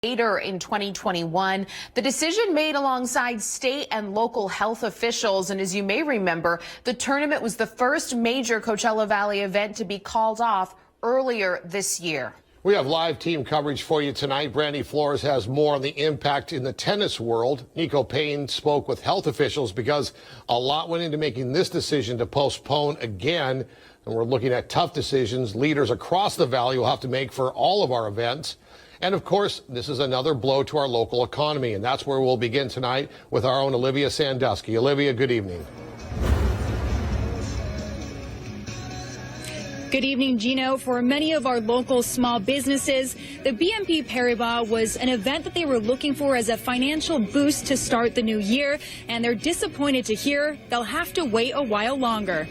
later in 2021. The decision made alongside state and local health officials. And as you may remember, the tournament was the first major Coachella Valley event to be called off earlier this year. We have live team coverage for you tonight. Brandy Flores has more on the impact in the tennis world. Nico Payne spoke with health officials because a lot went into making this decision to postpone again. And we're looking at tough decisions leaders across the valley will have to make for all of our events. And of course, this is another blow to our local economy. And that's where we'll begin tonight with our own Olivia Sandusky. Olivia, good evening. Good evening, Gino. For many of our local small businesses, the BNP Paribas was an event that they were looking for as a financial boost to start the new year, and they're disappointed to hear they'll have to wait a while longer.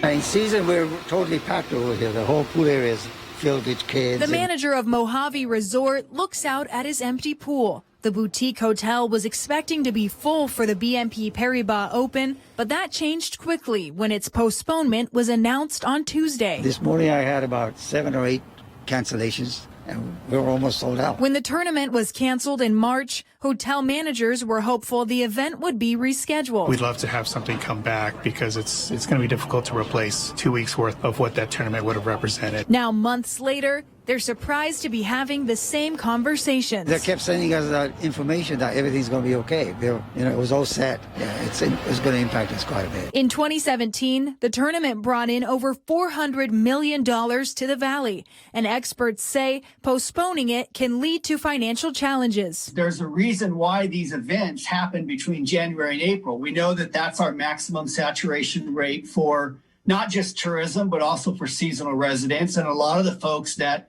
In season, we're totally packed over here. The whole pool area is filled with kids. The manager of Mojave Resort looks out at his empty pool. The boutique hotel was expecting to be full for the BNP Paribas Open, but that changed quickly when its postponement was announced on Tuesday. This morning I had about 7 or 8 cancellations, and we were almost sold out. When the tournament was canceled in March, hotel managers were hopeful the event would be rescheduled. We'd love to have something come back because it's going to be difficult to replace 2 weeks worth of what that tournament would have represented. Now, months later, they're surprised to be having the same conversations. They kept sending us that information that everything's going to be okay. It was all set. Yeah, it's going to impact us quite a bit. In 2017, the tournament brought in over $400 million to the Valley, and experts say postponing it can lead to financial challenges. There's a reason why these events happen between January and April. We know that that's our maximum saturation rate for not just tourism, but also for seasonal residents. And a lot of the folks that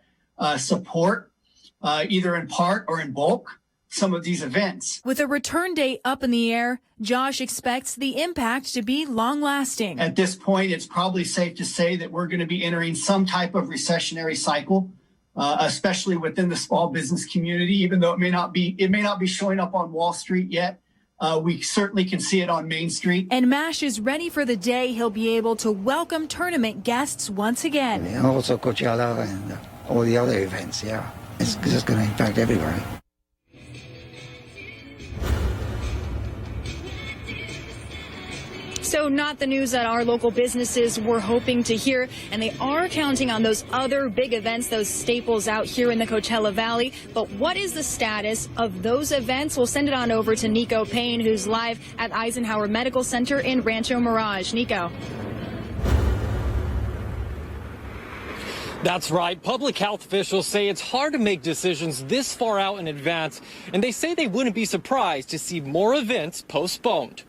support, either in part or in bulk, some of these events. With a return date up in the air, Josh expects the impact to be long-lasting. At this point, it's probably safe to say that we're going to be entering some type of recessionary cycle, especially within the small business community, even though it may not be showing up on Wall Street yet. We certainly can see it on Main Street. And MASH is ready for the day he'll be able to welcome tournament guests once again. And also Coachella and all the other events, yeah. It's just going to impact everybody. So not the news that our local businesses were hoping to hear, and they are counting on those other big events, those staples out here in the Coachella Valley. But what is the status of those events? We'll send it on over to Nico Payne, who's live at Eisenhower Medical Center in Rancho Mirage. Nico. That's right. Public health officials say it's hard to make decisions this far out in advance, and they say they wouldn't be surprised to see more events postponed.